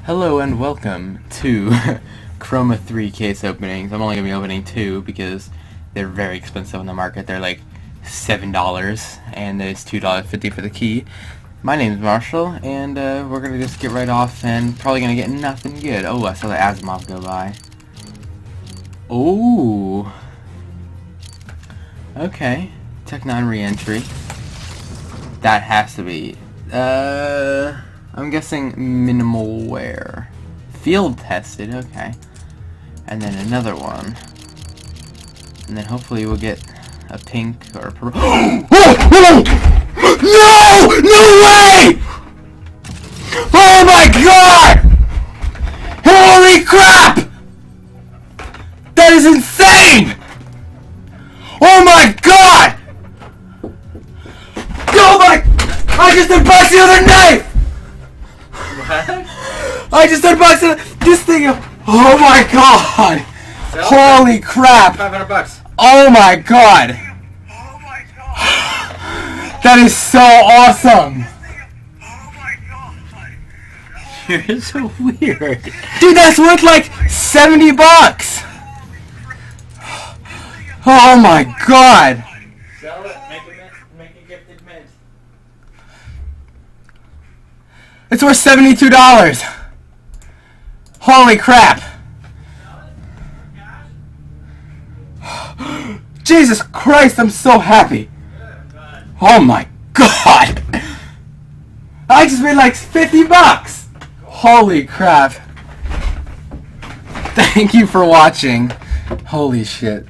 Hello and welcome to Chroma 3 case openings. I'm only going to be opening 2 because they're very expensive on the market. They're like $7 and it's $2.50 for the key. My name's Marshall and we're going to just get right off and probably going to get nothing good. Oh, I saw the Asimov go by. Oh. Okay. Toontown Re-entry. That has to be... I'm guessing minimal wear. Field tested, okay. And then another one. And then hopefully we'll get a pink or a purple. No! No way! Oh my god! Holy crap! That is insane! Oh my god! Oh my... I just unboxed the other knife! I just unboxed this thing. Oh my god! Holy crap! $500. Oh my god! Oh my god! That is so awesome! Oh my god! You're so weird, dude. That's worth like $70. Oh my god! Sell it. Make a gifted mint. It's worth $72. Holy crap! Jesus Christ, I'm so happy. Oh my god! I just made like $50. Holy crap. Thank you for watching. Holy shit.